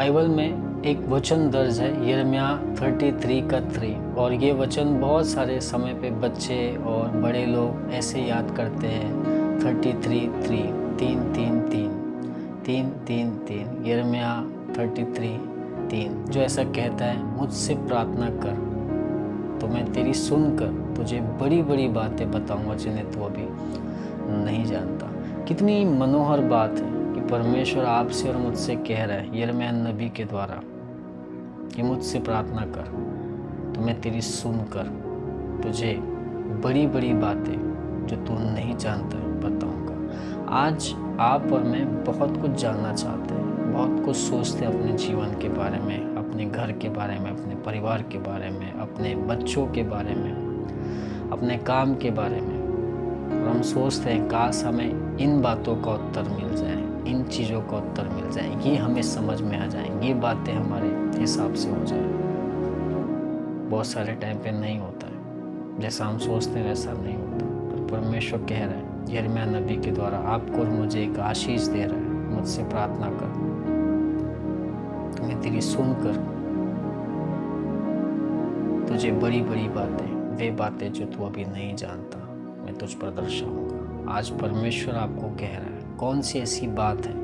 Bible में एक वचन दर्ज है यिर्मयाह 33 का 3, और ये वचन बहुत सारे समय पे बच्चे और बड़े लोग ऐसे याद करते हैं। 33:3 3 3 3 3 3 3 यिर्मयाह 33:3 जो ऐसा कहता है, मुझसे प्रार्थना कर तो मैं तेरी सुनकर तुझे बड़ी बड़ी बातें बताऊंगा जिन्हें तू अभी नहीं जानता। कितनी मनोहर बात है कि परमेश्वर आपसे और मुझसे कह रहा है यिर्मयाह नबी के द्वारा कि मुझसे प्रार्थना कर तो मैं तेरी सुनकर तुझे बड़ी बड़ी बातें जो तू नहीं जानता बताऊंगा। आज आप और मैं बहुत कुछ जानना चाहते हैं, बहुत कुछ सोचते हैं अपने जीवन के बारे में, अपने घर के बारे में, अपने परिवार के बारे में, अपने बच्चों के बारे में, अपने काम के बारे में, और हम सोचते हैं काश हमें इन बातों का उत्तर मिल जाए, इन चीज़ों का उत्तर मिल जाए, ये हमें समझ में आ जाए, ये बातें हमारे हिसाब से हो जाए। बहुत सारे टाइम पे नहीं होता है, जैसा हम सोचते हैं वैसा नहीं होता। पर परमेश्वर कह रहा है यिर्मयाह नबी के द्वारा आपको और मुझे एक आशीष दे रहा है, मुझसे प्रार्थना कर तो मैं तेरी सुनकर तुझे बड़ी बड़ी बातें, वे बातें जो तू अभी नहीं जानता, मैं तुझ पर दर्शाऊंगा। आज परमेश्वर आपको कह रहा है कौन सी ऐसी बात है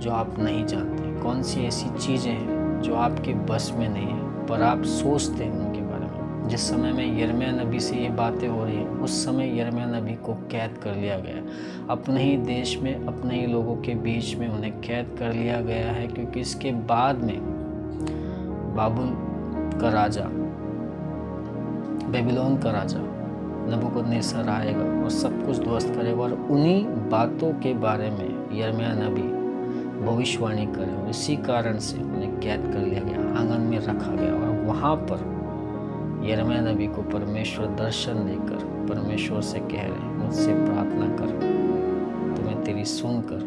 जो आप नहीं जानते, कौन सी ऐसी चीज़ें हैं जो आपके बस में नहीं है पर आप सोचते हैं उनके बारे में। जिस समय में यिर्मयाह नबी से ये बातें हो रही हैं, उस समय यिर्मयाह नबी को कैद कर लिया गया, अपने ही देश में, अपने ही लोगों के बीच में उन्हें कैद कर लिया गया है, क्योंकि इसके बाद में बाबुल का राजा, बेबीलोन का राजा नबूकदनेस्सर आएगा और सब कुछ ध्वस्त करेगा, और उन्हीं बातों के बारे में यिर्मयाह नबी भविष्यवाणी करे, और इसी कारण से उन्हें कैद कर लिया गया, आंगन में रखा गया। और वहाँ पर यिर्मयाह नबी को परमेश्वर दर्शन देकर परमेश्वर से कह रहे हैं मुझसे प्रार्थना कर तो मैं तेरी सुनकर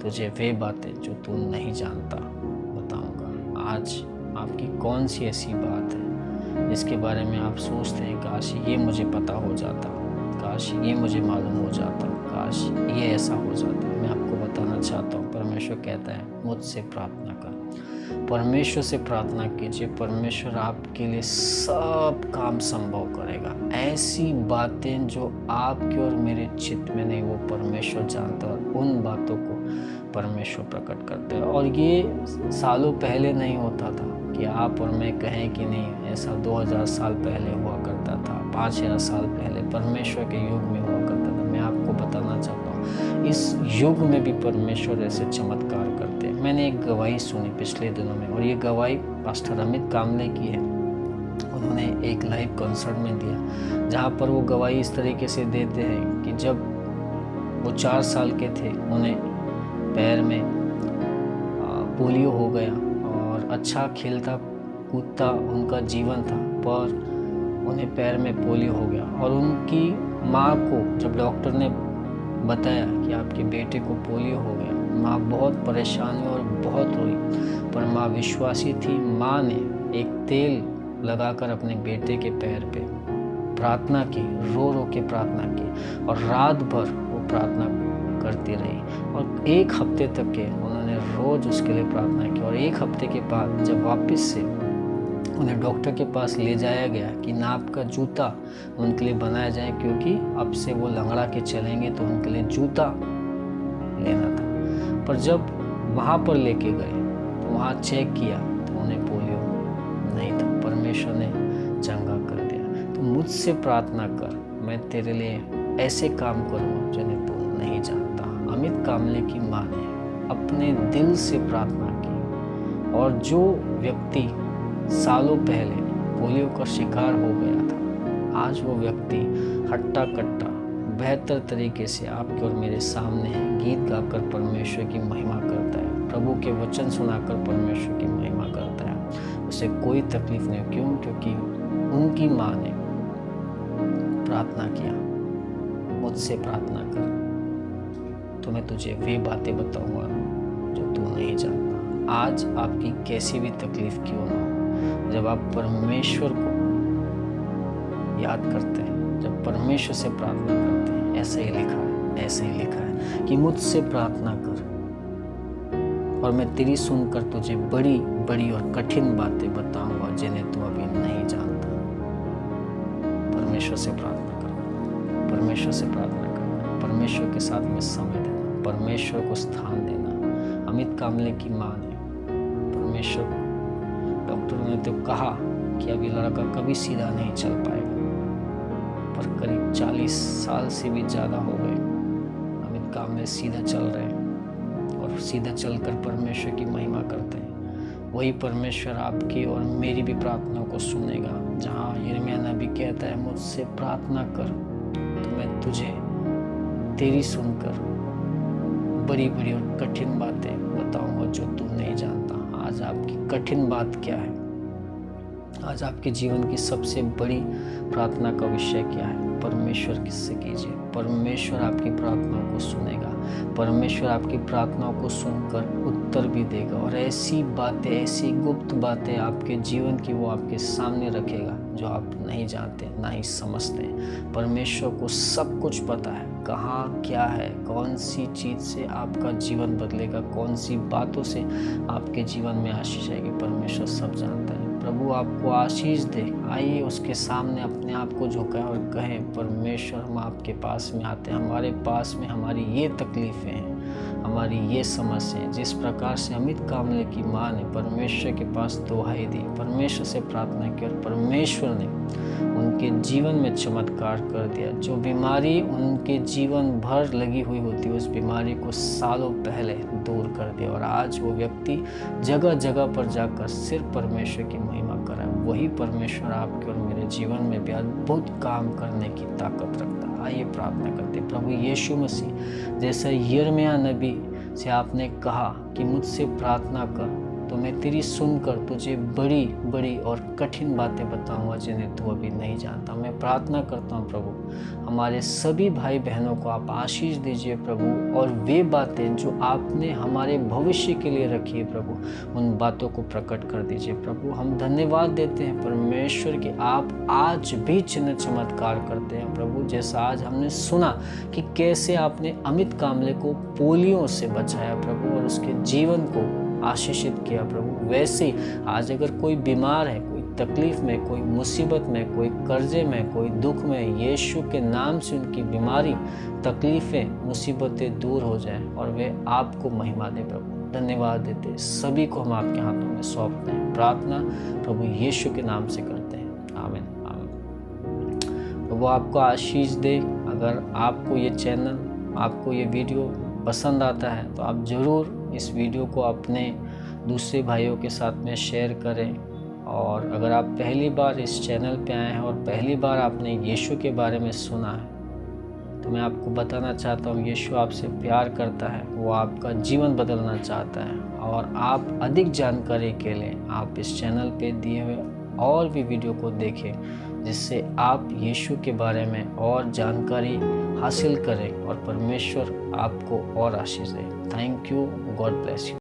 तुझे वे बातें जो तू नहीं जानता बताऊंगा। आज आपकी कौन सी ऐसी बात है जिसके बारे में आप सोचते हैं काश ये मुझे पता हो जाता, काश ये मुझे मालूम हो जाता, काश ये ऐसा हो जाता। मैं आपको बताना चाहता हूँ परमेश्वर कहता है मुझसे प्रार्थना कर। परमेश्वर से प्रार्थना कीजिए, परमेश्वर आपके लिए सब काम संभव करेगा। ऐसी बातें जो आपके और मेरे चित्त में नहीं, वो परमेश्वर जानता है, और उन बातों को परमेश्वर प्रकट करते हैं। और ये सालों पहले नहीं होता था कि आप और मैं कहें कि नहीं ऐसा 2000 साल पहले हुआ करता था, 5000 साल पहले परमेश्वर के युग में हुआ करता था। मैं आपको बताना चाहता हूँ इस युग में भी परमेश्वर ऐसे चमत्कार करते हैं। मैंने एक गवाही सुनी पिछले दिनों में, और ये गवाही पास्टर अमित कामले की है। उन्होंने एक लाइव कॉन्सर्ट में दिया जहाँ पर वो गवाही इस तरीके से देते हैं कि जब वो 4 साल के थे उन्हें पैर में पोलियो हो गया, और अच्छा खेलता कूदता उनका जीवन था, पर उन्हें पैर में पोलियो हो गया। और उनकी माँ को जब डॉक्टर ने बताया कि आपके बेटे को पोलियो हो गया, माँ बहुत परेशान हुई और बहुत रोई, पर माँ विश्वासी थी। माँ ने एक तेल लगाकर अपने बेटे के पैर पे प्रार्थना की, रो रो के प्रार्थना की, और रात भर वो प्रार्थना करती रही, और 1 हफ्ते तक के उन्होंने रोज उसके लिए प्रार्थना की। और 1 हफ्ते के बाद जब वापस से उन्हें डॉक्टर के पास ले जाया गया कि नाप का जूता उनके लिए बनाया जाए, क्योंकि अब से वो लंगड़ा के चलेंगे तो उनके लिए जूता लेना था। पर जब वहाँ पर लेके गए तो वहाँ चेक किया तो उन्हें पोलियो नहीं था, परमेश्वर ने चंगा कर दिया। तो मुझसे प्रार्थना कर, मैं तेरे लिए ऐसे काम करूँगा जिन्हें तू नहीं जानता। अमित कामले की माँ ने अपने दिल से प्रार्थना की, और जो व्यक्ति सालों पहले पोलियो का शिकार हो गया था, आज वो व्यक्ति हट्टा कट्टा बेहतर तरीके से आपके और मेरे सामने है, गीत गाकर परमेश्वर की महिमा करता है, प्रभु के वचन सुनाकर परमेश्वर की महिमा करता है। उसे कोई तकलीफ नहीं। क्यों? क्योंकि उनकी माँ ने प्रार्थना किया मुझसे प्रार्थना कर तो मैं तुझे वे बातें बताऊंगा जो तू नहीं जानता। आज आपकी कैसी भी तकलीफ क्यों ना हो, जब आप परमेश्वर को याद करते हैं, जब परमेश्वर से प्रार्थना करते हैं, ऐसे ही लिखा है कि मुझसे प्रार्थना कर और मैं तेरी सुनकर तुझे बड़ी बड़ी और कठिन बातें बताऊंगा जिन्हें तू अभी नहीं जानता। परमेश्वर से प्रार्थना करना, परमेश्वर से प्रार्थना करना, परमेश्वर के साथ में समय देना, परमेश्वर को स्थान देना। अमित कामले की माँ ने परमेश्वर, डॉक्टरों ने तो कहा कि अब ये लड़का कभी सीधा नहीं चल पाएगा, पर करीब 40 साल से भी ज़्यादा हो गए अमित कामले सीधा चल रहे हैं और सीधा चलकर परमेश्वर की महिमा करते हैं। वही परमेश्वर आपकी और मेरी भी प्रार्थना को सुनेगा। जहाँ यिर्मयाह नबी कहता है मुझसे प्रार्थना कर तो मैं तुझे तेरी सुनकर बड़ी बड़ी और कठिन बातें बताऊंगा जो तू नहीं जानता। आज आपकी कठिन बात क्या है? आज आपके जीवन की सबसे बड़ी प्रार्थना का विषय क्या है? परमेश्वर किससे कीजिए। परमेश्वर आपकी प्रार्थना को सुनेगा, परमेश्वर आपकी प्रार्थनाओं को सुनकर उत्तर भी देगा और ऐसी बातें, ऐसी गुप्त बातें आपके जीवन की वो आपके सामने रखेगा जो आप नहीं जानते, ना ही समझते। परमेश्वर को सब कुछ पता है, कहाँ क्या है, कौन सी चीज़ से आपका जीवन बदलेगा, कौन सी बातों से आपके जीवन में आशीष आएगी। परमेश्वर सब जानता है। प्रभु आपको आशीष दे। आइए उसके सामने अपने आप को झुकाएं और कहें परमेश्वर हम आपके पास में आते हैं, हमारे पास में हमारी ये तकलीफ़ें हैं, हमारी ये समस्याएं। जिस प्रकार से अमित कामले की माँ ने परमेश्वर के पास दुहाई दी, परमेश्वर से प्रार्थना की और परमेश्वर ने उनके जीवन में चमत्कार कर दिया। जो बीमारी उनके जीवन भर लगी हुई होती उस बीमारी को सालों पहले दूर कर दिया और आज वो व्यक्ति जगह जगह पर जाकर सिर्फ परमेश्वर की महिमा कर रहा है। वही परमेश्वर आपके और मेरे जीवन में भी अद्भुत काम करने की ताकत रखता है। आइए प्रार्थना करते। प्रभु यीशु मसीह, जैसे यिर्मयाह नबी से आपने कहा कि मुझसे प्रार्थना कर तो मैं तेरी सुनकर तुझे बड़ी बड़ी और कठिन बातें बताऊंगा जिन्हें तू अभी नहीं जानता। मैं प्रार्थना करता हूँ प्रभु, हमारे सभी भाई बहनों को आप आशीष दीजिए प्रभु, और वे बातें जो आपने हमारे भविष्य के लिए रखी है प्रभु, उन बातों को प्रकट कर दीजिए प्रभु। हम धन्यवाद देते हैं परमेश्वर कि आप आज भी चिन्ह चमत्कार करते हैं प्रभु। जैसा आज हमने सुना कि कैसे आपने अमित कामले को पोलियो से बचाया प्रभु और उसके जीवन को आशीषित किया प्रभु, वैसे ही आज अगर कोई बीमार है, कोई तकलीफ में, कोई मुसीबत में, कोई कर्जे में, कोई दुख में, यीशु के नाम से उनकी बीमारी, तकलीफें, मुसीबतें दूर हो जाएं और वे आपको महिमा दे प्रभु। धन्यवाद देते सभी को हम आपके हाथों में सौंपते हैं। प्रार्थना प्रभु यीशु के नाम से करते हैं, आमीन आमीन। प्रभु आपको आशीष दे। अगर आपको ये चैनल, आपको ये वीडियो पसंद आता है तो आप ज़रूर इस वीडियो को अपने दूसरे भाइयों के साथ में शेयर करें। और अगर आप पहली बार इस चैनल पे आए हैं और पहली बार आपने यीशु के बारे में सुना है तो मैं आपको बताना चाहता हूँ, यीशु आपसे प्यार करता है, वो आपका जीवन बदलना चाहता है। और आप अधिक जानकारी के लिए आप इस चैनल पे दिए हुए और भी वीडियो को देखें जिससे आप यीशु के बारे में और जानकारी हासिल करें और परमेश्वर आपको और आशीष दे। Thank you, God bless you.